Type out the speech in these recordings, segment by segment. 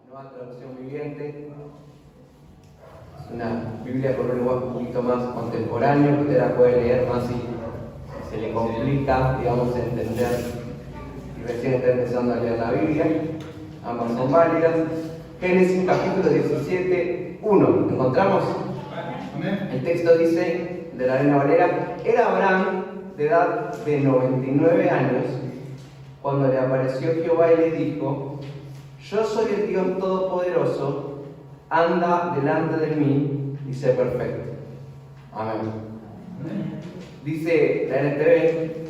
Nueva Traducción Viviente. Es una Biblia con un lenguaje un poquito más contemporáneo, que usted la puede leer más si se le complica, digamos, entender y recién está empezando a leer la Biblia. Ambas son válidas. Génesis capítulo 17, 1. ¿Encontramos? El texto dice, de la Reina Valera: era Abraham de edad de 99 años cuando le apareció Jehová y le dijo: yo soy el Dios Todopoderoso, anda delante de mí y sé perfecto. Amén. Dice la NTV: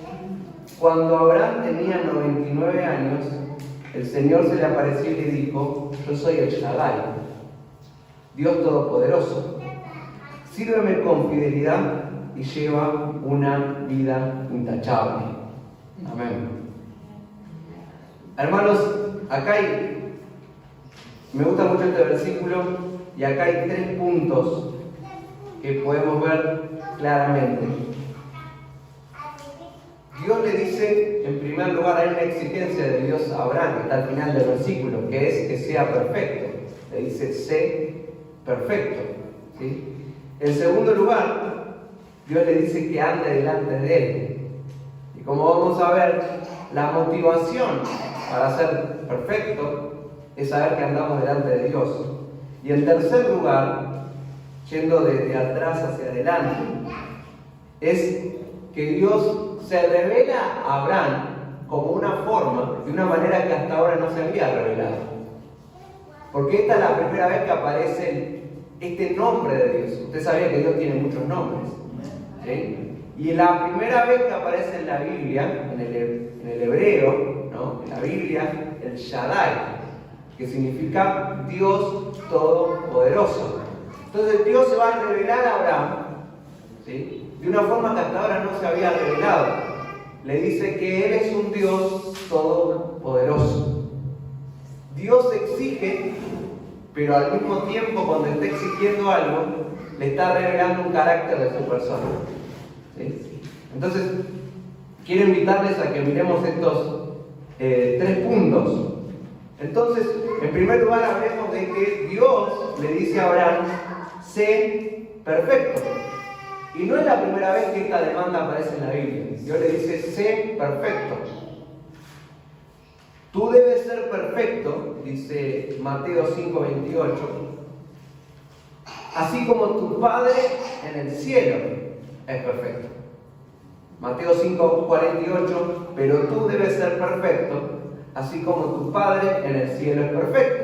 cuando Abraham tenía 99 años, el Señor se le apareció y le dijo: yo soy el Shaddai, Dios Todopoderoso. Sírveme con fidelidad y lleva una vida intachable. Amén. Hermanos, acá me gusta mucho este versículo y acá hay 3 puntos que podemos ver claramente. Dios le dice, en primer lugar, hay una exigencia de Dios a Abraham, que está al final del versículo, que es que sea perfecto. Le dice: sé perfecto. ¿Sí? En segundo lugar, Dios le dice que ande delante de él. Y como vamos a ver, la motivación para ser perfecto es saber que andamos delante de Dios. Y en tercer lugar, yendo desde atrás hacia adelante, es que Dios se revela a Abraham como una forma, de una manera que hasta ahora no se había revelado. Porque esta es la primera vez que aparece este nombre de Dios. Usted sabía que Dios tiene muchos nombres, ¿sí? Y la primera vez que aparece en la Biblia, en el hebreo, ¿no? En la Biblia, el Shaddai, que significa Dios Todopoderoso. Entonces Dios se va a revelar a Abraham, ¿sí? De una forma que hasta ahora no se había revelado. Le dice que Él es un Dios todopoderoso. Dios exige, pero al mismo tiempo, cuando está exigiendo algo, le está revelando un carácter de su persona, ¿sí? Entonces, quiero invitarles a que miremos estos 3 puntos. Entonces, en primer lugar, hablemos de que Dios le dice a Abraham: sé perfecto. Y no es la primera vez que esta demanda aparece en la Biblia. Dios le dice: sé perfecto. Tú debes ser perfecto, dice Mateo 5:28, así como tu Padre en el cielo es perfecto. Mateo 5:48, pero tú debes ser perfecto, así como tu Padre en el cielo es perfecto.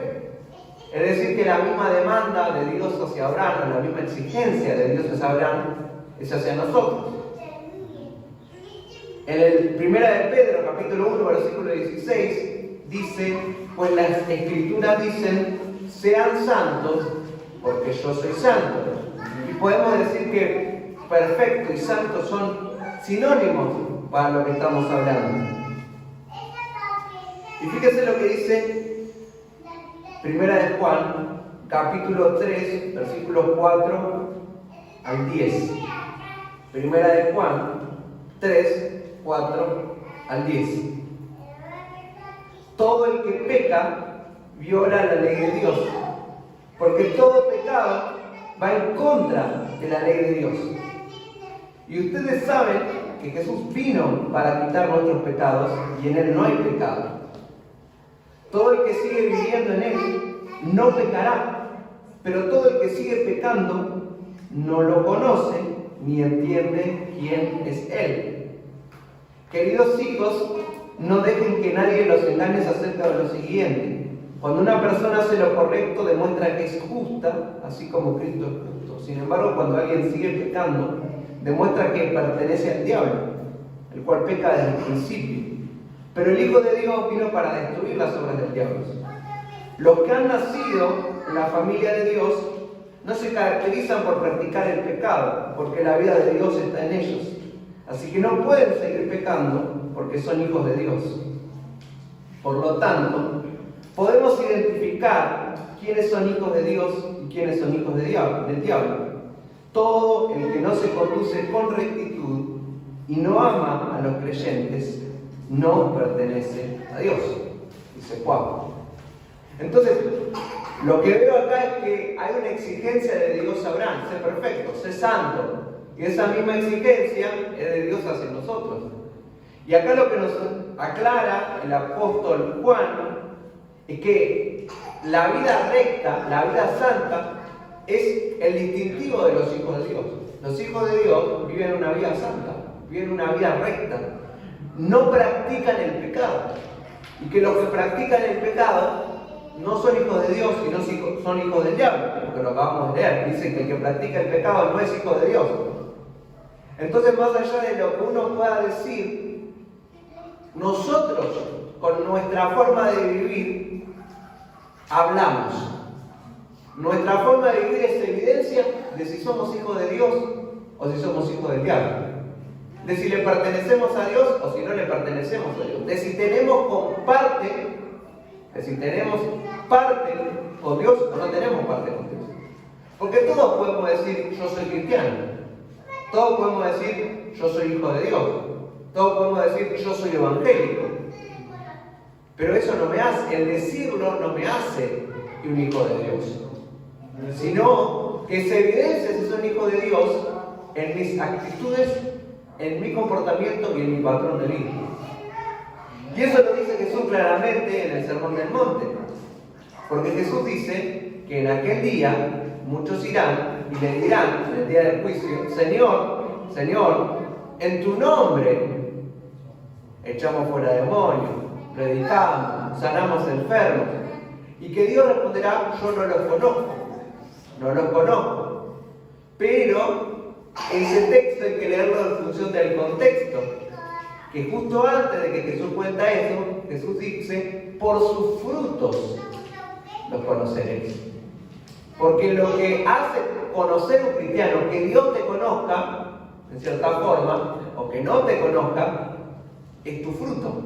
Es decir, que la misma demanda de Dios hacia Abraham, la misma exigencia de Dios hacia Abraham, es hacia nosotros. En el 1 de Pedro, capítulo 1, versículo 16, dice: pues las Escrituras dicen: sean santos, porque yo soy santo. Y podemos decir que perfecto y santo son sinónimos para lo que estamos hablando. Y fíjese lo que dice 1 de Juan, capítulo 3, versículos 4 al 10. 1 de Juan 3, 4 al 10. Todo el que peca viola la ley de Dios, porque todo pecado va en contra de la ley de Dios. Y ustedes saben que Jesús vino para quitar nuestros pecados y en Él no hay pecado. Todo el que sigue viviendo en Él no pecará, pero todo el que sigue pecando no lo conoce ni entiende quién es Él. Queridos hijos, no dejen que nadie los engañe acerca de lo siguiente. Cuando una persona hace lo correcto, demuestra que es justa, así como Cristo es justo. Sin embargo, cuando alguien sigue pecando, demuestra que pertenece al diablo, el cual peca desde el principio. Pero el Hijo de Dios vino para destruir las obras del diablo. Los que han nacido en la familia de Dios no se caracterizan por practicar el pecado, porque la vida de Dios está en ellos. Así que no pueden seguir pecando porque son hijos de Dios. Por lo tanto, podemos identificar quiénes son hijos de Dios y quiénes son hijos del diablo. Todo el que no se conduce con rectitud y no ama a los creyentes no pertenece a Dios, dice Juan. Entonces, lo que veo acá es que hay una exigencia de Dios a Abraham: sé perfecto, sé santo. Y esa misma exigencia es de Dios hacia nosotros. Y acá lo que nos aclara el apóstol Juan es que la vida recta, la vida santa, es el distintivo de los hijos de Dios. Los hijos de Dios viven una vida santa, viven una vida recta, no practican el pecado. Y que los que practican el pecado no son hijos de Dios, sino son hijos del diablo, porque lo acabamos de leer. Dice que el que practica el pecado no es hijo de Dios. Entonces, más allá de lo que uno pueda decir, nosotros, con nuestra forma de vivir, hablamos. Nuestra forma de vivir es evidencia de si somos hijos de Dios o si somos hijos del diablo. De si le pertenecemos a Dios o si no le pertenecemos a Dios. De si tenemos parte con Dios o no tenemos parte con Dios. Porque todos podemos decir: yo soy cristiano. Todos podemos decir: yo soy hijo de Dios. Todos podemos decir: yo soy evangélico. Pero eso no me hace, el decirlo no me hace un hijo de Dios. Sino que se evidencia si soy hijo de Dios en mis actitudes, en mi comportamiento y en mi patrón de vida. Y eso lo dice Jesús claramente en el Sermón del Monte. Porque Jesús dice que en aquel día muchos irán y le dirán en el día del juicio: Señor, Señor, en tu nombre echamos fuera demonios, predicamos, sanamos enfermos. Y que Dios responderá: yo no los conozco. No los conozco. Pero ese texto hay que leerlo en función del contexto. Que justo antes de que Jesús cuenta eso, Jesús dice: por sus frutos los conoceréis. Porque lo que hace conocer un cristiano, que Dios te conozca, en cierta forma, o que no te conozca, es tu fruto.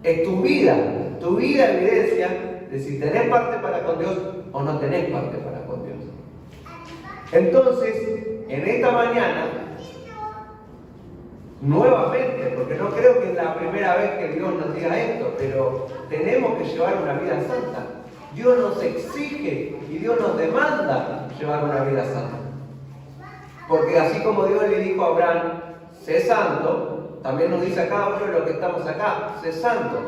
Es tu vida evidencia de si tenés parte para con Dios o no tenés parte para con Dios. Entonces, en esta mañana, nuevamente, porque no creo que es la primera vez que Dios nos diga esto, pero tenemos que llevar una vida santa. Dios nos exige y Dios nos demanda llevar una vida santa. Porque así como Dios le dijo a Abraham: sé santo, también nos dice a cada uno de los que estamos acá: sé santo.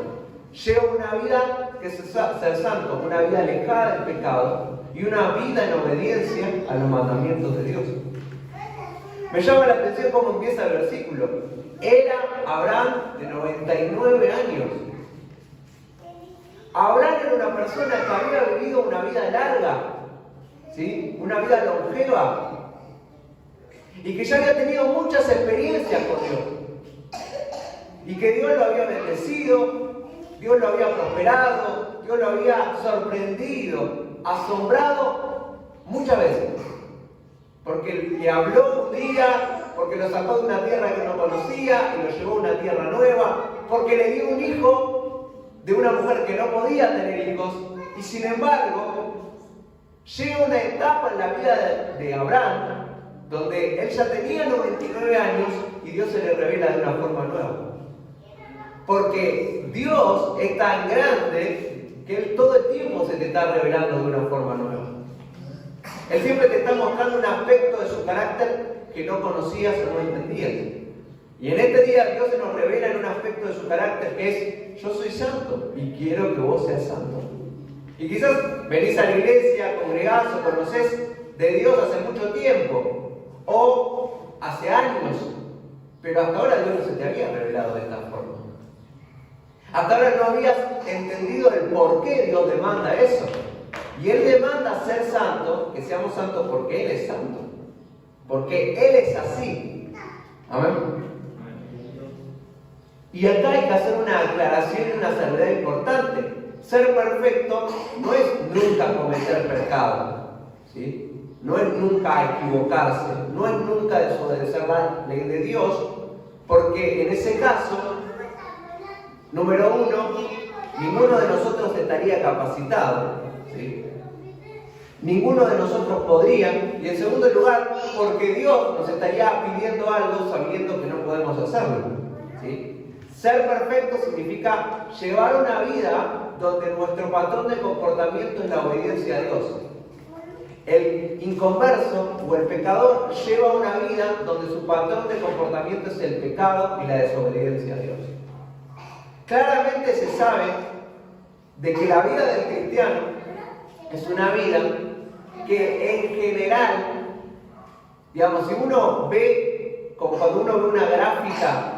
Lleva una vida que es ser santo, una vida alejada del pecado y una vida en obediencia a los mandamientos de Dios. Me llama la atención cómo empieza el versículo. Era Abraham de 99 años. Abraham era una persona que había vivido una vida larga, ¿sí? Una vida longeva, y que ya había tenido muchas experiencias con Dios. Y que Dios lo había bendecido, Dios lo había prosperado, Dios lo había sorprendido, asombrado muchas veces. Porque le habló un día, porque lo sacó de una tierra que no conocía y lo llevó a una tierra nueva, porque le dio un hijo de una mujer que no podía tener hijos, y sin embargo llega una etapa en la vida de Abraham donde él ya tenía 99 años y Dios se le revela de una forma nueva. Porque Dios es tan grande que Él todo el tiempo se te está revelando de una forma nueva. Él siempre te está mostrando un aspecto de su carácter que no conocías o no entendías. Y en este día Dios se nos revela en un aspecto de su carácter que es: yo soy santo y quiero que vos seas santo. Y quizás venís a la iglesia, congregás o conocés de Dios hace mucho tiempo o hace años, pero hasta ahora Dios no se te había revelado de esta forma. Hasta ahora no habías entendido el por qué Dios demanda eso. Y Él demanda ser santo, que seamos santos porque Él es santo. Porque Él es así. Amén. Y acá hay que hacer una aclaración y una salvedad importante. Ser perfecto no es nunca cometer pecado, ¿sí? No es nunca equivocarse, no es nunca desobedecer la ley de Dios, porque en ese caso, número uno, ninguno de nosotros estaría capacitado, ¿sí? Ninguno de nosotros podría, y en segundo lugar, porque Dios nos estaría pidiendo algo sabiendo que no podemos hacerlo, ¿sí? Ser perfecto significa llevar una vida donde nuestro patrón de comportamiento es la obediencia a Dios. El inconverso o el pecador lleva una vida donde su patrón de comportamiento es el pecado y la desobediencia a Dios. Claramente se sabe de que la vida del cristiano es una vida que en general, digamos, si uno ve, como cuando uno ve una gráfica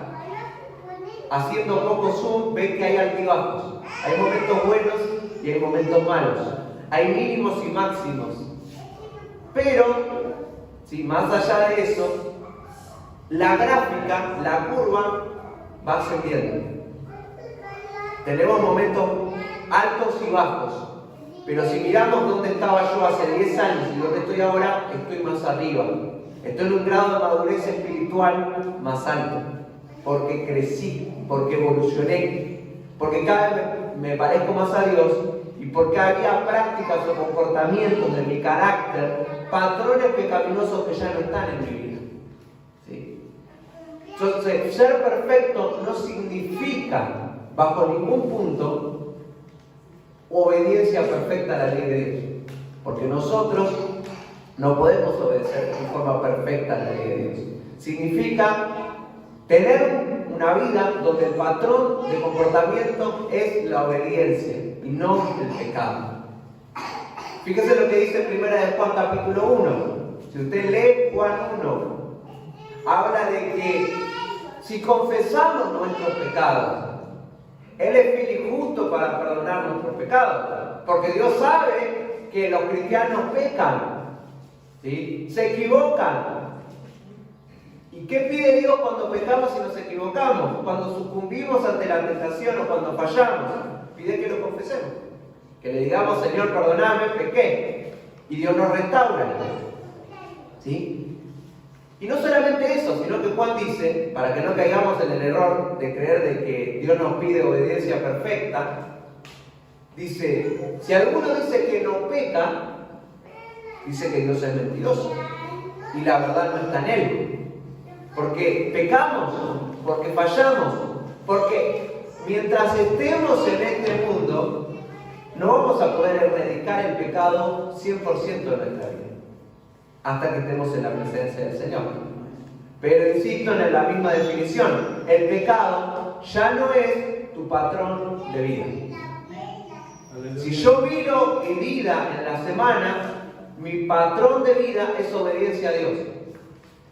haciendo poco zoom, ve que hay altibajos. Hay momentos buenos y hay momentos malos. Hay mínimos y máximos. Pero, si más allá de eso, la gráfica, la curva, va ascendiendo. Tenemos momentos altos y bajos. Pero si miramos dónde estaba yo hace 10 años y dónde estoy ahora, estoy más arriba. Estoy en un grado de madurez espiritual más alto. Porque crecí, porque evolucioné, porque cada vez me parezco más a Dios y porque había prácticas o comportamientos de mi carácter, patrones pecaminosos que ya no están en mi vida. ¿Sí? Entonces, ser perfecto no significa, bajo ningún punto, obediencia perfecta a la ley de Dios. Porque nosotros no podemos obedecer de forma perfecta a la ley de Dios. Significa tener una vida donde el patrón de comportamiento es la obediencia y no el pecado. Fíjese lo que dice 1 Juan capítulo 1. Si usted lee Juan 1, habla de que si confesamos nuestros pecados, Él es fiel y justo para perdonar nuestros pecados. Porque Dios sabe que los cristianos pecan, ¿sí? Se equivocan. ¿Y qué pide Dios cuando pecamos y nos equivocamos? Cuando sucumbimos ante la tentación o cuando fallamos, pide que lo confesemos. Que le digamos, Señor, perdóname, pequé. Y Dios nos restaura. ¿Sí? Y no solamente eso, sino que Juan dice, para que no caigamos en el error de creer de que Dios nos pide obediencia perfecta, dice, si alguno dice que no peca, dice que Dios es mentiroso. Y la verdad no está en Él. Porque pecamos, porque fallamos, porque mientras estemos en este mundo, no vamos a poder erradicar el pecado 100% de nuestra vida, hasta que estemos en la presencia del Señor. Pero insisto en la misma definición, el pecado ya no es tu patrón de vida. Si yo miro mi vida en la semana, mi patrón de vida es obediencia a Dios.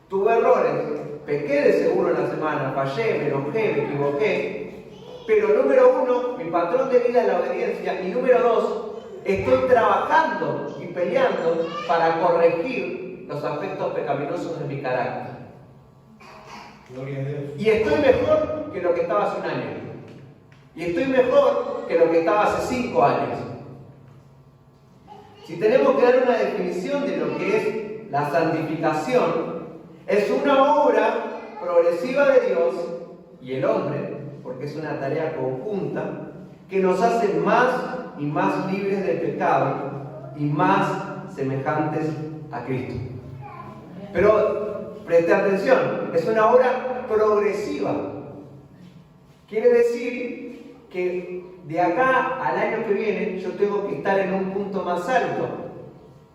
Tuve errores, pequé de seguro en la semana, fallé, me enojé, me equivoqué. Pero número 1, mi patrón de vida es la obediencia. Y número 2, estoy trabajando y peleando para corregir los aspectos pecaminosos de mi carácter. Gloria a Dios. Y estoy mejor que lo que estaba hace un año. Y estoy mejor que lo que estaba hace 5 años. Si tenemos que dar una definición de lo que es la santificación, es una obra progresiva de Dios y el hombre, porque es una tarea conjunta, que nos hace más y más libres del pecado y más semejantes a Cristo. Pero preste atención, es una obra progresiva. Quiere decir que de acá al año que viene yo tengo que estar en un punto más alto.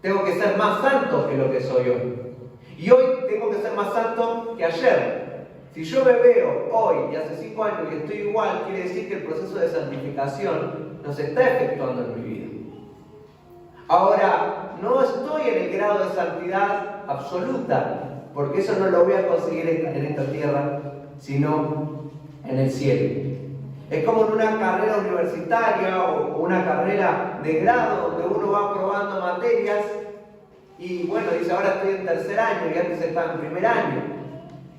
Tengo que ser más santo que lo que soy hoy. Y hoy tengo que ser más santo que ayer. Si yo me veo hoy y hace 5 años y estoy igual, quiere decir que el proceso de santificación no se está efectuando en mi vida. Ahora, no estoy en el grado de santidad absoluta, porque eso no lo voy a conseguir en esta tierra, sino en el cielo. Es como en una carrera universitaria o una carrera de grado donde uno va aprobando materias y bueno, dice ahora estoy en 3er año y antes estaba en 1er año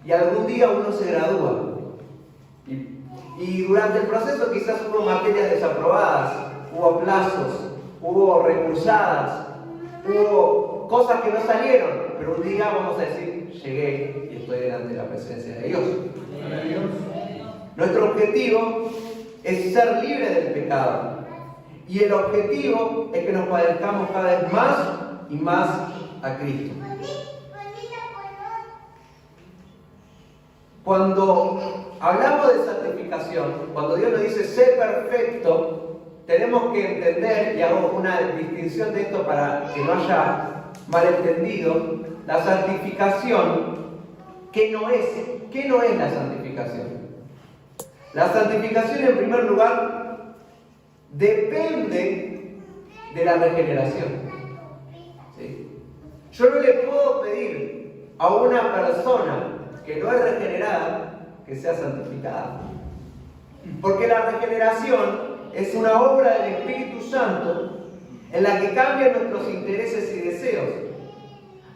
y algún día uno se gradúa y durante el proceso quizás hubo materias desaprobadas, hubo aplazos, hubo recursadas, hubo cosas que no salieron, pero un día vamos a decir llegué y estoy delante de la presencia de Dios. Nuestro objetivo es ser libres del pecado. Y el objetivo es que nos parezcamos cada vez más y más a Cristo. Cuando hablamos de santificación, cuando Dios nos dice sé perfecto, tenemos que entender, y hago una distinción de esto para que no haya malentendido, la santificación, ¿qué no es? ¿Qué no es la santificación? La santificación, en primer lugar, depende de la regeneración. ¿Sí? Yo no le puedo pedir a una persona que no es regenerada que sea santificada. Porque la regeneración es una obra del Espíritu Santo en la que cambian nuestros intereses y deseos.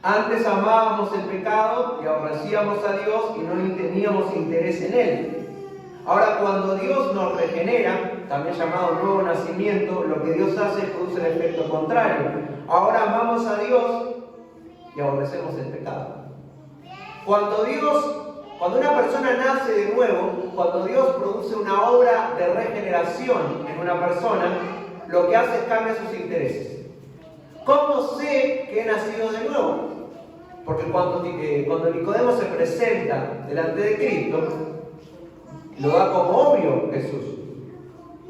Antes amábamos el pecado y aborrecíamos a Dios y no teníamos interés en Él. Ahora, cuando Dios nos regenera, también llamado nuevo nacimiento, lo que Dios hace produce el efecto contrario. Ahora amamos a Dios y aborrecemos el pecado. Cuando una persona nace de nuevo, cuando Dios produce una obra de regeneración en una persona, lo que hace es cambiar sus intereses. ¿Cómo sé que he nacido de nuevo? Porque cuando Nicodemo se presenta delante de Cristo, lo da como obvio Jesús.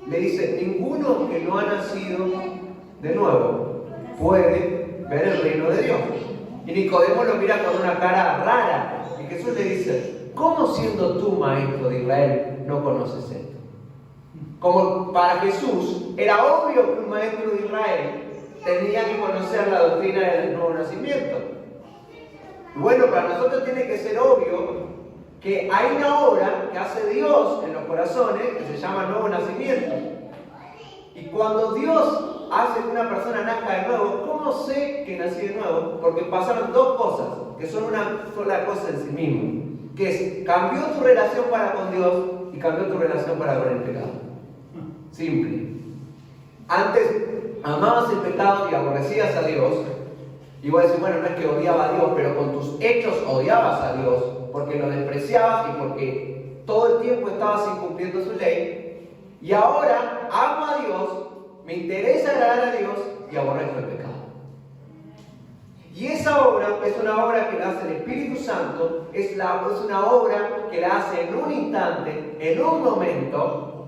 Le dice, ninguno que no ha nacido de nuevo puede ver el reino de Dios. Y Nicodemo lo mira con una cara rara. Y Jesús le dice, ¿cómo siendo tú maestro de Israel no conoces esto? Como para Jesús era obvio que un maestro de Israel tenía que conocer la doctrina del nuevo nacimiento. Y bueno, para nosotros tiene que ser obvio que hay una obra que hace Dios en los corazones que se llama nuevo nacimiento. Y cuando Dios hace que una persona nazca de nuevo, ¿cómo sé que nací de nuevo? Porque pasaron dos cosas, que son una sola cosa en sí mismo, que es, cambió tu relación para con Dios y cambió tu relación para con el pecado. Simple. Antes amabas el pecado y aborrecías a Dios, y vos decís, bueno, no es que odiaba a Dios, pero con tus hechos odiabas a Dios, porque lo despreciabas y porque todo el tiempo estabas incumpliendo su ley. Y ahora amo a Dios, me interesa agradar a Dios y aborrezco el pecado. Y esa obra es una obra que la hace el Espíritu Santo, es una obra que la hace en un instante, en un momento,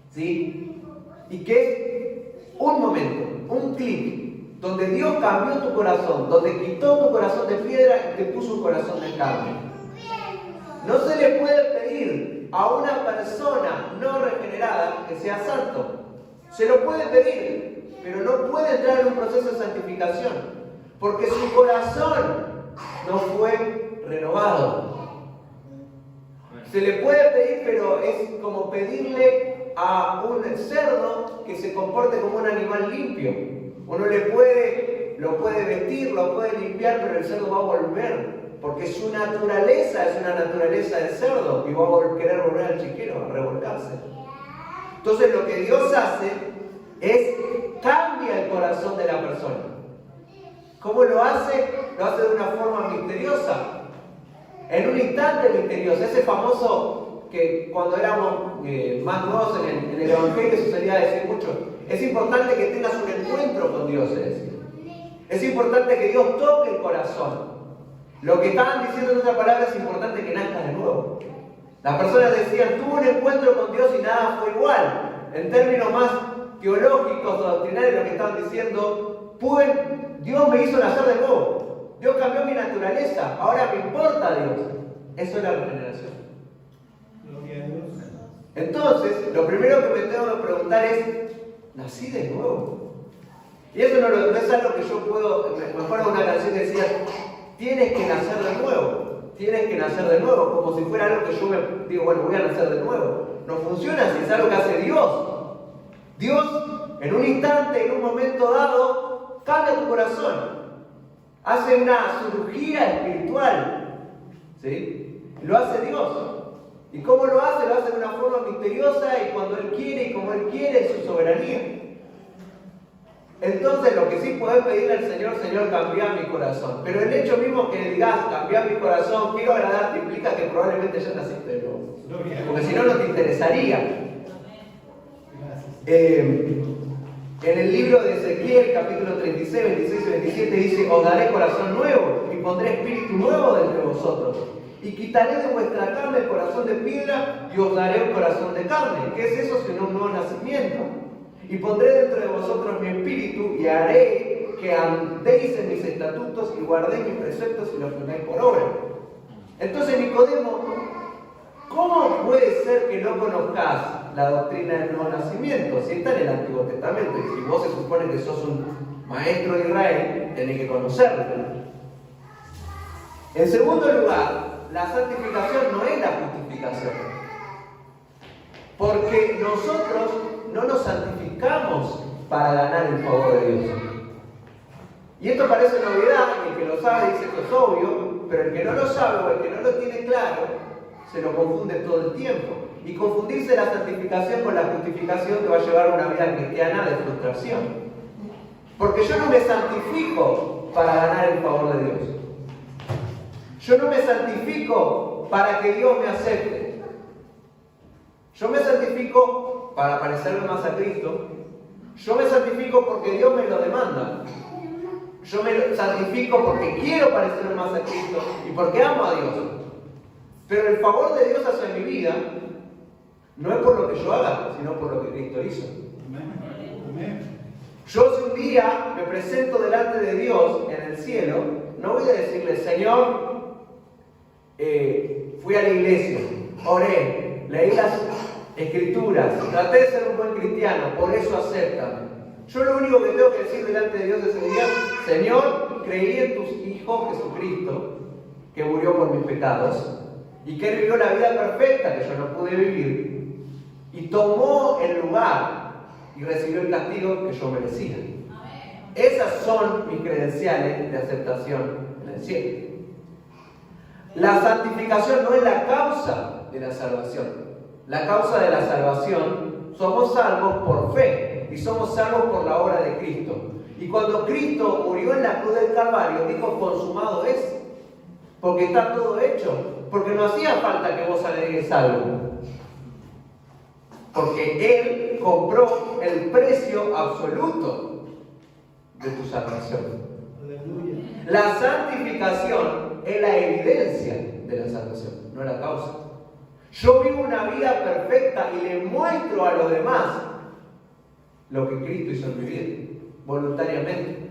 ¿sí? Y que es un momento, un clic, donde Dios cambió tu corazón, donde quitó tu corazón de piedra y te puso un corazón de carne. No se le puede pedir a una persona no regenerada que sea santo. Se lo puede pedir, pero no puede entrar en un proceso de santificación, porque su corazón no fue renovado. Se le puede pedir, pero es como pedirle a un cerdo que se comporte como un animal limpio. Uno lo puede vestir, lo puede limpiar, pero el cerdo va a volver. Porque su naturaleza es una naturaleza del cerdo y va a querer volver al chiquero, a revolcarse. Entonces lo que Dios hace es cambia el corazón de la persona. ¿Cómo lo hace? Lo hace de una forma misteriosa. En un instante misterioso. Ese famoso que cuando éramos más nuevos en el Evangelio se solía decir mucho. Es importante que tengas un encuentro con Dios, es decir. Es importante que Dios toque el corazón. Lo que estaban diciendo en otra palabra es importante que nazcas de nuevo. Las personas decían, tuve un encuentro con Dios y nada fue igual. En términos más teológicos o doctrinarios, lo que estaban diciendo, Dios me hizo nacer de nuevo. Dios cambió mi naturaleza. Ahora me importa Dios. Eso es la regeneración. Gloria a Dios. Entonces, lo primero que me tengo que preguntar es, ¿nací de nuevo? Y eso no es algo que yo puedo. Me acuerdo de una canción que decía, tienes que nacer de nuevo, tienes que nacer de nuevo, como si fuera algo que yo me digo, bueno, voy a nacer de nuevo. No funciona así, es algo que hace Dios. Dios, en un instante, en un momento dado, cambia tu corazón. Hace una cirugía espiritual, ¿sí? Lo hace Dios. ¿Y cómo lo hace? Lo hace de una forma misteriosa y cuando Él quiere y como Él quiere, en su soberanía. Entonces lo que sí podés pedirle al Señor, Señor, cambia mi corazón. Pero el hecho mismo que digas, cambia mi corazón, quiero agradarte, implica que probablemente ya naciste de nuevo. Porque si no, no te interesaría. En el libro de Ezequiel, capítulo 36, 26 y 27, dice, os daré corazón nuevo y pondré espíritu nuevo dentro de vosotros. Y quitaré de vuestra carne el corazón de piedra y os daré un corazón de carne. ¿Qué es eso sino un nuevo nacimiento? y pondré dentro de vosotros mi espíritu y haré que andéis en mis estatutos y guardéis mis preceptos y los ponéis por obra. Entonces Nicodemo, ¿cómo puede ser que no conozcas la doctrina del nuevo nacimiento? Si está en el Antiguo Testamento y si vos se supone que sos un maestro de Israel, tenés que conocerlo. En segundo lugar, la santificación no es la justificación. Porque nosotros no nos santificamos para ganar el favor de Dios. Y esto parece novedad, y el que lo sabe dice que es obvio, pero el que no lo sabe o el que no lo tiene claro, se lo confunde todo el tiempo. Y confundirse la santificación con la justificación te va a llevar a una vida cristiana de frustración. Porque yo no me santifico para ganar el favor de Dios. Yo no me santifico para que Dios me acepte. Yo me santifico para parecerme más a Cristo. Yo me santifico porque Dios me lo demanda. Yo me santifico porque quiero parecerme más a Cristo y porque amo a Dios. Pero el favor de Dios hacia mi vida no es por lo que yo haga, sino por lo que Cristo hizo. Yo si un día me presento delante de Dios en el cielo, no voy a decirle, Señor, fui a la iglesia, oré, leí las escrituras, traté de ser un buen cristiano, por eso acéptame. Yo lo único que tengo que decir delante de Dios ese día, Señor, creí en tu Hijo Jesucristo, que murió por mis pecados, y que Él vivió la vida perfecta que yo no pude vivir, y tomó el lugar y recibió el castigo que yo merecía. Esas son mis credenciales de aceptación en el cielo. La santificación no es la causa de la salvación. La causa de la salvación, somos salvos por fe y somos salvos por la obra de Cristo. Y cuando Cristo murió en la cruz del Calvario, dijo, consumado es, porque está todo hecho, porque no hacía falta que vos agregues algo, porque Él compró el precio absoluto de tu salvación. Aleluya. La santificación es la evidencia de la salvación, no la causa. Yo vivo una vida perfecta y le muestro a los demás lo que Cristo hizo en mi vida, voluntariamente.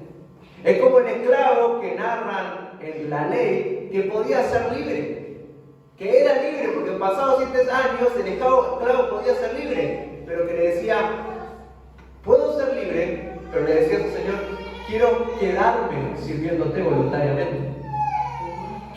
Es como el esclavo que narran en la ley que podía ser libre, que era libre porque pasados 7 años el esclavo podía ser libre, pero que le decía, puedo ser libre, pero le decía a su Señor, quiero quedarme sirviéndote voluntariamente.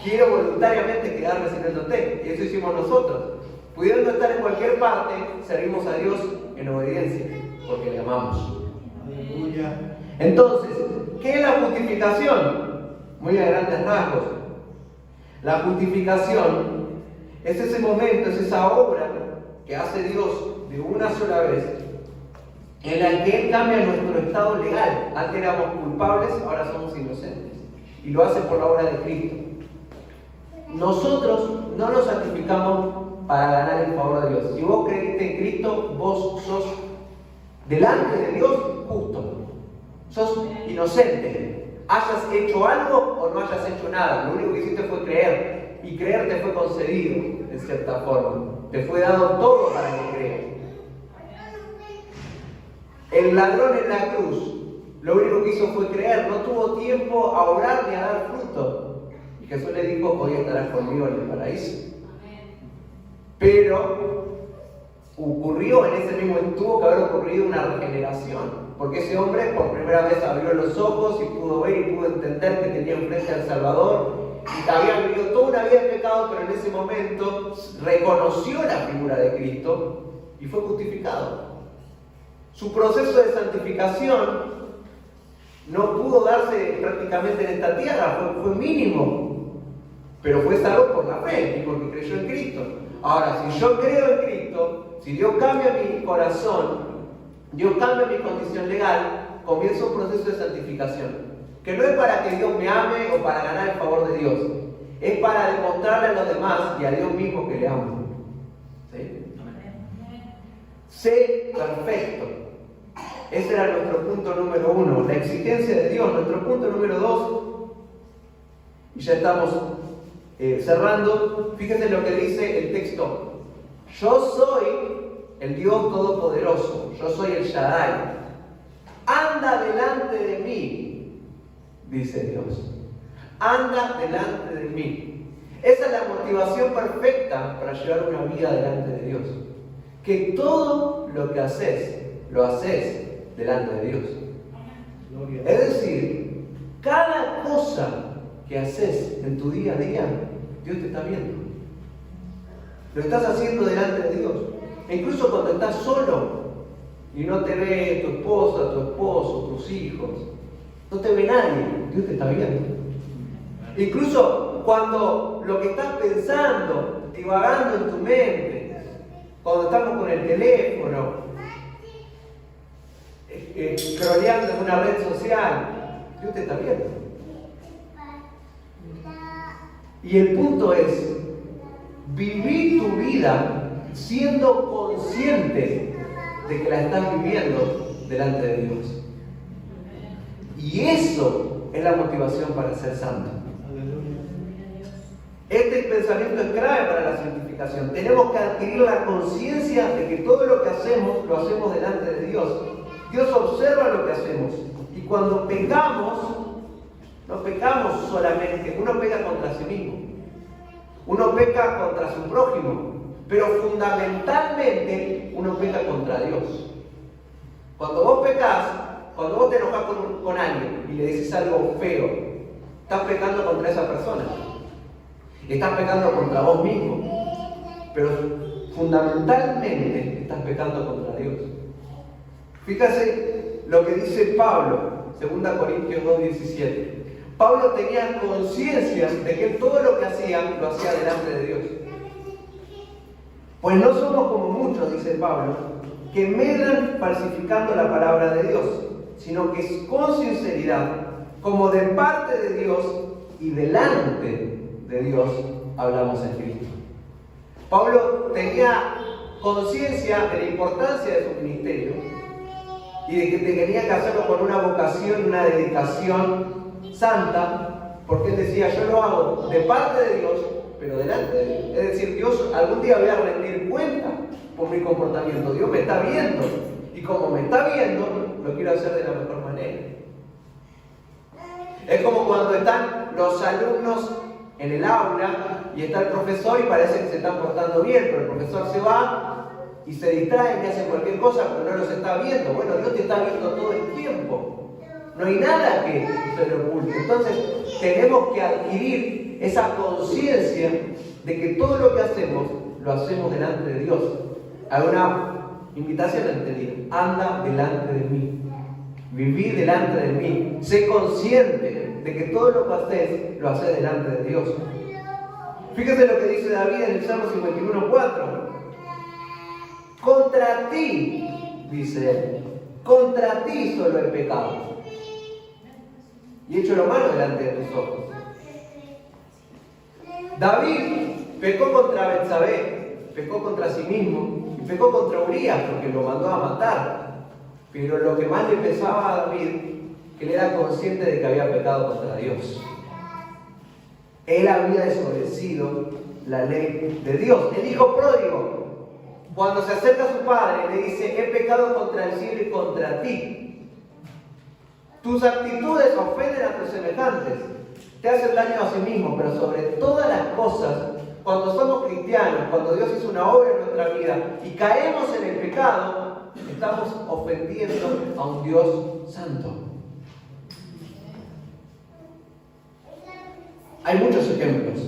Quiero voluntariamente quedarme sirviéndote. Y eso hicimos nosotros. Pudiendo estar en cualquier parte, servimos a Dios en obediencia, porque le amamos. Aleluya. Entonces, ¿qué es la justificación? Muy a grandes rasgos. La justificación es ese momento, es esa obra que hace Dios de una sola vez, en la que Él cambia nuestro estado legal. Antes éramos culpables, ahora somos inocentes. Y lo hace por la obra de Cristo. Nosotros no nos santificamos para ganar el favor de Dios. Si vos creíste en Cristo, vos sos delante de Dios justo. Sos inocente. Hayas hecho algo o no hayas hecho nada. Lo único que hiciste fue creer. Y creer te fue concedido, en cierta forma. Te fue dado todo para que creas. El ladrón en la cruz, lo único que hizo fue creer. No tuvo tiempo a orar ni a dar fruto. Y Jesús le dijo, hoy estarás conmigo en el paraíso. Pero ocurrió en ese mismo, tuvo que haber ocurrido una regeneración, porque ese hombre por primera vez abrió los ojos y pudo ver y pudo entender que tenía enfrente al Salvador y que había vivido toda una vida de pecado, pero en ese momento reconoció la figura de Cristo y fue justificado. Su proceso de santificación no pudo darse prácticamente en esta tierra, fue mínimo, pero fue salvo por la fe y porque creyó en Cristo. Ahora, si yo creo en Cristo, si Dios cambia mi corazón, Dios cambia mi condición legal, comienza un proceso de santificación, que no es para que Dios me ame o para ganar el favor de Dios, es para demostrarle a los demás y a Dios mismo que le amo. ¿Sí? Sé perfecto. Ese era nuestro punto número 1, la exigencia de Dios. Nuestro punto número 2, y ya estamos cerrando, fíjense lo que dice el texto. Yo soy el Dios Todopoderoso, yo soy el Shaddai, anda delante de mí, dice Dios. Anda delante de mí. Esa es la motivación perfecta para llevar una vida delante de Dios. Que todo lo que haces, lo haces delante de Dios. Es decir, cada cosa que haces en tu día a día, Dios te está viendo. Lo estás haciendo delante de Dios. E incluso cuando estás solo y no te ve tu esposa, tu esposo, tus hijos, no te ve nadie, Dios te está viendo. Incluso cuando lo que estás pensando, divagando en tu mente, cuando estamos con el teléfono, scrolleando en una red social, Dios te está viendo. Y el punto es vivir tu vida siendo consciente de que la estás viviendo delante de Dios. Y eso es la motivación para ser santo. Este pensamiento es clave para la santificación. Tenemos que adquirir la conciencia de que todo lo que hacemos, lo hacemos delante de Dios. Dios observa lo que hacemos. Y cuando pecamos, no pecamos solamente. Uno peca contra sí mismo. Uno peca contra su prójimo. Pero fundamentalmente, uno peca contra Dios. Cuando vos pecás, cuando vos te enojás con alguien y le dices algo feo, estás pecando contra esa persona. Estás pecando contra vos mismo, pero fundamentalmente estás pecando contra Dios. Fíjate lo que dice Pablo, 2 Corintios 2:17. Pablo tenía conciencia de que todo lo que hacía, lo hacía delante de Dios. Pues no somos como muchos, dice Pablo, que medran falsificando la palabra de Dios, sino que es con sinceridad, como de parte de Dios y delante de Dios hablamos en Cristo. Pablo tenía conciencia de la importancia de su ministerio y de que tenía que hacerlo con una vocación, una dedicación santa, porque él decía, yo lo hago de parte de Dios, pero delante de Dios. Es decir, Dios algún día voy a rendir cuenta por mi comportamiento. Dios me está viendo y como me está viendo, lo quiero hacer de la mejor manera. Es como cuando están los alumnos en el aula y está el profesor y parece que se están portando bien, pero el profesor se va y se distraen y hacen cualquier cosa, pero no los está viendo. Bueno, Dios te está viendo todo el tiempo. No hay nada que se le oculte. Entonces, tenemos que adquirir esa conciencia de que todo lo que hacemos, lo hacemos delante de Dios. Hay una invitación a este día. Anda delante de mí. Viví delante de mí. Sé consciente de que todo lo que haces, lo haces delante de Dios. Fíjate lo que dice David en el Salmo 51:4. Contra ti, dice él, contra ti solo he pecado y he hecho lo malo delante de tus ojos. David pecó contra Betsabé, pecó contra sí mismo y pecó contra Urías porque lo mandó a matar. Pero lo que más le pesaba a David, que él era consciente de que había pecado contra Dios. Él había desobedecido la ley de Dios. El hijo pródigo, cuando se acerca a su padre, le dice, he pecado contra el cielo y contra ti. Tus actitudes ofenden a tus semejantes, te hacen daño a sí mismo, pero sobre todas las cosas, cuando somos cristianos, cuando Dios hizo una obra en nuestra vida y caemos en el pecado, estamos ofendiendo a un Dios santo. Hay muchos ejemplos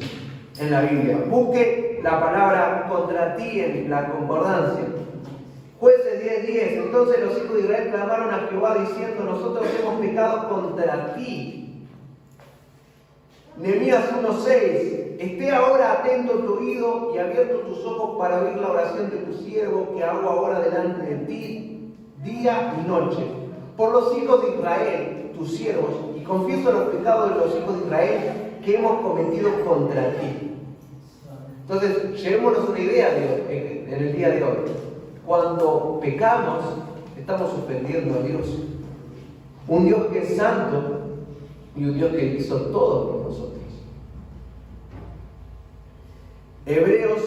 en la Biblia. Busque la palabra contra ti en la concordancia. Jueces 10:10. Entonces los hijos de Israel clamaron a Jehová diciendo, nosotros hemos pecado contra ti. Nehemías 1:6. Esté ahora atento tu oído y abierto tus ojos para oír la oración de tu siervo que hago ahora delante de ti, día y noche, por los hijos de Israel, tus siervos, y confieso los pecados de los hijos de Israel que hemos cometido contra ti. Entonces, llevémonos una idea en el día de hoy. Cuando pecamos, estamos ofendiendo a Dios. Un Dios que es santo y un Dios que hizo todo por nosotros. Hebreos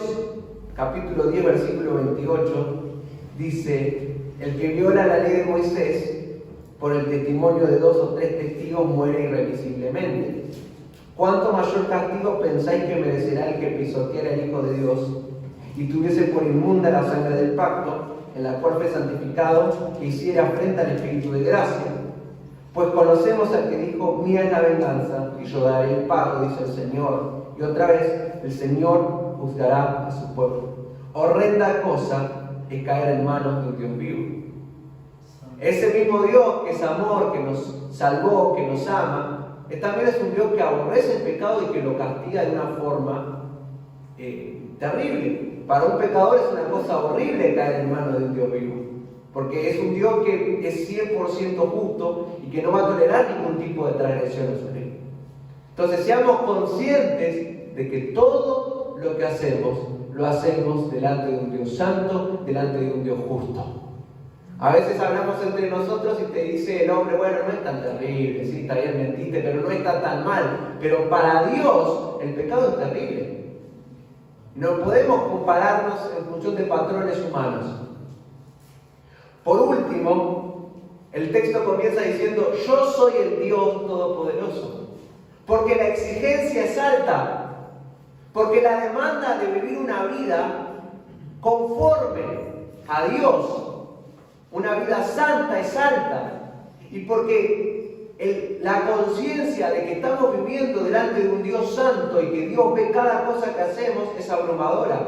capítulo 10, versículo 28, dice, el que viola la ley de Moisés, por el testimonio de 2 o 3 testigos muere irremisiblemente. ¿Cuánto mayor castigo pensáis que merecerá el que pisoteara el Hijo de Dios y tuviese por inmunda la sangre del pacto, en la cual fue santificado, que hiciera frente al Espíritu de gracia? Pues conocemos al que dijo, mía es la venganza, y yo daré el pago, dice el Señor. Y otra vez, el Señor juzgará a su pueblo. Horrenda cosa es caer en manos de un Dios vivo. Ese mismo Dios que es amor, que nos salvó, que nos ama, también es un Dios que aborrece el pecado y que lo castiga de una forma terrible. Para un pecador es una cosa horrible caer en manos de un Dios vivo, porque es un Dios que es 100% justo y que no va a tolerar ningún tipo de transgresión en su ley. Entonces seamos conscientes de que todo lo que hacemos, lo hacemos delante de un Dios santo, delante de un Dios justo. A veces hablamos entre nosotros y te dice el hombre, bueno, no es tan terrible, sí, está bien, mentiste, pero no está tan mal. Pero para Dios el pecado es terrible. No podemos compararnos en función de patrones humanos. Por último, el texto comienza diciendo, yo soy el Dios Todopoderoso. Porque la exigencia es alta. Porque la demanda de vivir una vida conforme a Dios, una vida santa, es alta. Y porque la conciencia de que estamos viviendo delante de un Dios santo y que Dios ve cada cosa que hacemos es abrumadora.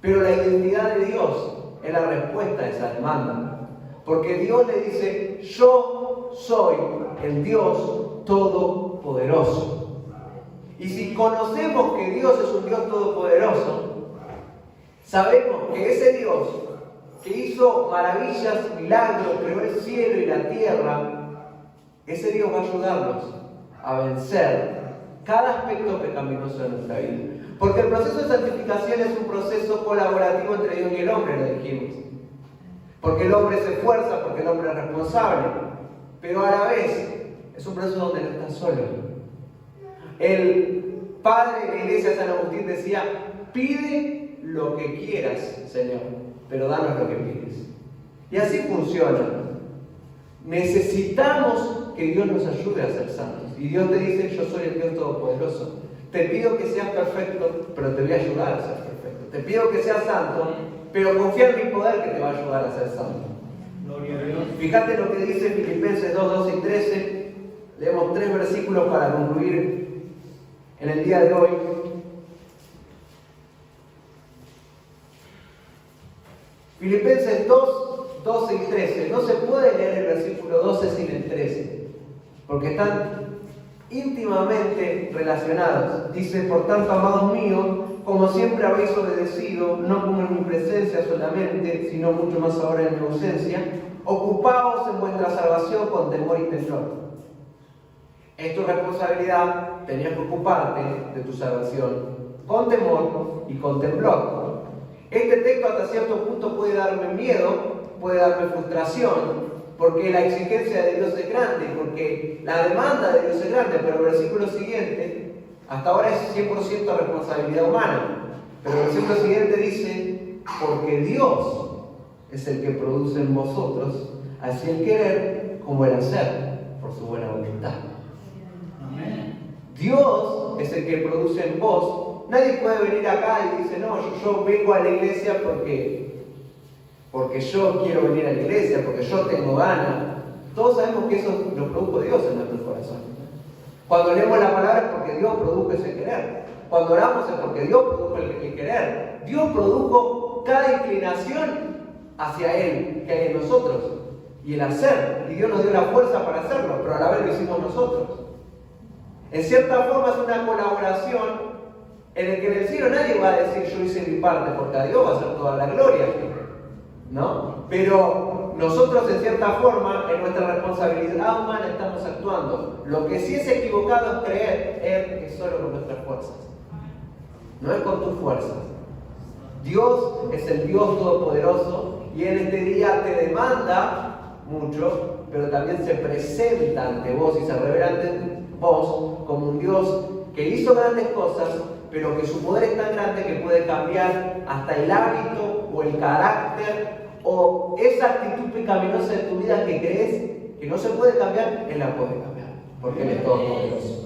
Pero la identidad de Dios es la respuesta a esa demanda. Porque Dios le dice, yo soy el Dios Todopoderoso. Y si conocemos que Dios es un Dios todopoderoso, sabemos que ese Dios que hizo maravillas, milagros, creó el cielo y la tierra, ese Dios va a ayudarnos a vencer cada aspecto pecaminoso de nuestra vida. Porque el proceso de santificación es un proceso colaborativo entre Dios y el hombre, lo dijimos. Porque el hombre se esfuerza, porque el hombre es responsable, pero a la vez es un proceso donde no está solo. El padre de la iglesia San Agustín decía, pide lo que quieras, Señor, pero danos lo que pides. Y así funciona. Necesitamos que Dios nos ayude a ser santos. Y Dios te dice, yo soy el Dios Todopoderoso. Te pido que seas perfecto, pero te voy a ayudar a ser perfecto. Te pido que seas santo, pero confía en mi poder que te va a ayudar a ser santo. Gloria a Dios. Fíjate lo que dice Filipenses 2, 12 y 13. Leemos 3 versículos para concluir en el día de hoy. Filipenses 2, 12 y 13. No se puede leer el versículo 12 sin el 13, porque están íntimamente relacionados. Dice, por tanto, amados míos, como siempre habéis obedecido, no como en mi presencia solamente, sino mucho más ahora en mi ausencia, ocupaos en vuestra salvación con temor y temblor. Es tu responsabilidad, tenías que ocuparte de tu salvación con temor y con temblor. Este texto hasta cierto punto puede darme miedo, puede darme frustración, porque la exigencia de Dios es grande, porque la demanda de Dios es grande, pero el versículo siguiente, hasta ahora es 100% responsabilidad humana, pero el versículo siguiente dice, porque Dios es el que produce en vosotros, así el querer como el hacer, por su buena voluntad. Dios es el que produce en vos. Nadie puede venir acá y dice, no, yo vengo a la iglesia porque yo quiero venir a la iglesia, porque yo tengo ganas. Todos sabemos que eso lo produjo Dios en nuestro corazón. Cuando leemos la palabra es porque Dios produjo ese querer. Cuando oramos es porque Dios produjo el querer. Dios produjo cada inclinación hacia Él que hay en nosotros y el hacer. Y Dios nos dio la fuerza para hacerlo, pero a la vez lo hicimos nosotros. En cierta forma es una colaboración en el que en el cielo nadie va a decir yo hice mi parte, porque a Dios va a ser toda la gloria, ¿no? Pero nosotros en cierta forma, en nuestra responsabilidad humana estamos actuando. Lo que sí es equivocado es creer que solo con nuestras fuerzas. No es con tus fuerzas. Dios es el Dios Todopoderoso y en este día te demanda mucho, pero también se presenta ante vos y se revela ante vos como un Dios que hizo grandes cosas, pero que su poder es tan grande que puede cambiar hasta el hábito o el carácter o esa actitud pecaminosa de tu vida que crees que no se puede cambiar, Él la puede cambiar, porque Él es todopoderoso.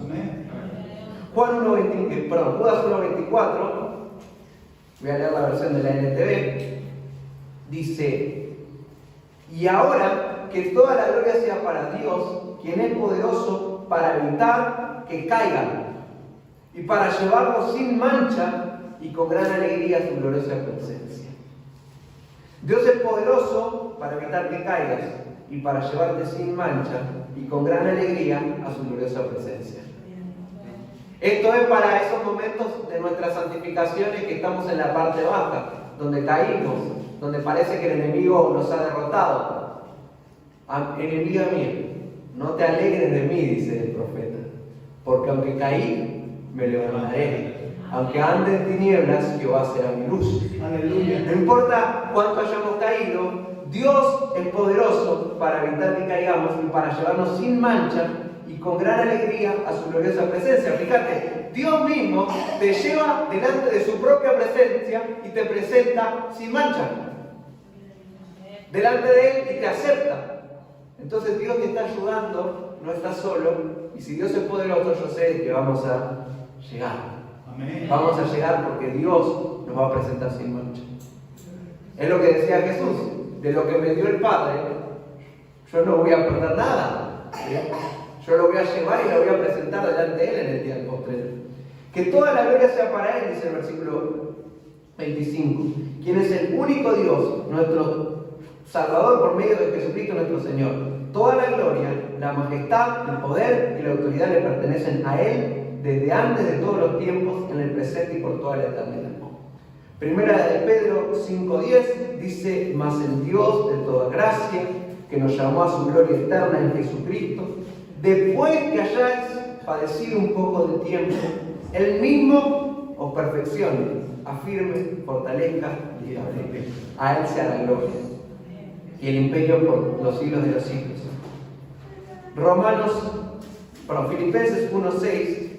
Judas 1.24, voy a leer la versión de la NTV, dice: y ahora que toda la gloria sea para Dios, quien es poderoso para evitar que caigan y para llevarlos sin mancha y con gran alegría a su gloriosa presencia. Dios es poderoso para evitar que caigas y para llevarte sin mancha y con gran alegría a su gloriosa presencia. Esto es para esos momentos de nuestras santificaciones que estamos en la parte baja, donde caímos, donde parece que el enemigo nos ha derrotado. Enemiga mía, no te alegres de mí, dice el profeta, porque aunque caí, me levantaré. Aunque ande en tinieblas, Jehová será mi luz. Aleluya. No importa cuánto hayamos caído, Dios es poderoso para evitar que caigamos y para llevarnos sin mancha y con gran alegría a su gloriosa presencia. Fíjate, Dios mismo te lleva delante de su propia presencia y te presenta sin mancha. Delante de Él y te acepta. Entonces Dios te está ayudando, no estás solo. Y si Dios es poderoso, yo sé que vamos a llegar. Amén. Vamos a llegar porque Dios nos va a presentar sin mancha. Es lo que decía Jesús: de lo que me dio el Padre, yo no voy a perder nada. ¿Sí? Yo lo voy a llevar y lo voy a presentar delante de Él en el día del postrero. Que toda la gloria sea para Él, dice el versículo 25, quien es el único Dios, nuestro Salvador por medio de Jesucristo nuestro Señor. Toda la gloria, la majestad, el poder y la autoridad le pertenecen a Él desde antes de todos los tiempos, en el presente y por toda la eternidad. Primera de Pedro 5:10 dice: mas el Dios de toda gracia, que nos llamó a su gloria eterna en Jesucristo, después que hayáis padecido un poco de tiempo, Él mismo os perfeccione, afirme, fortalezca y establezca. A Él sea la gloria y el imperio por los siglos de los siglos. Filipenses 1:6,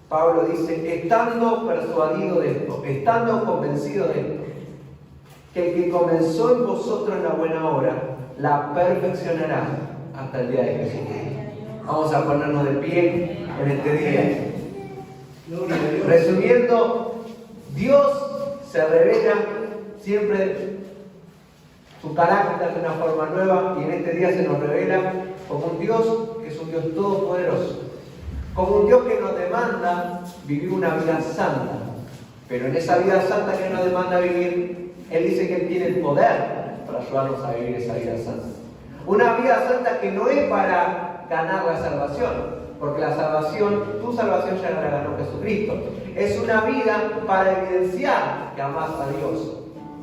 Pablo dice: estando persuadido de esto, estando convencido de esto, que el que comenzó en vosotros la buena obra, la perfeccionará hasta el día de Jesucristo. Vamos a ponernos de pie en este día. Resumiendo, Dios se revela siempre su carácter de una forma nueva, y en este día se nos revela como un Dios que es un Dios todopoderoso, como un Dios que nos demanda vivir una vida santa. Pero en esa vida santa que nos demanda vivir, Él dice que Él tiene el poder para ayudarnos a vivir esa vida santa. Una vida santa que no es para ganar la salvación, porque la salvación, tu salvación ya la ganó Jesucristo. Es una vida para evidenciar que amas a Dios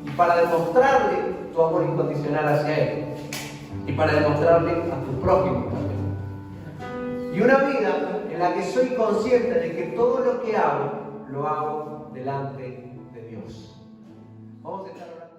y para demostrarle tu amor incondicional hacia Él y para demostrarle a tu prójimo también. Y una vida en la que soy consciente de que todo lo que hago, lo hago delante de Dios. Vamos a estar orando.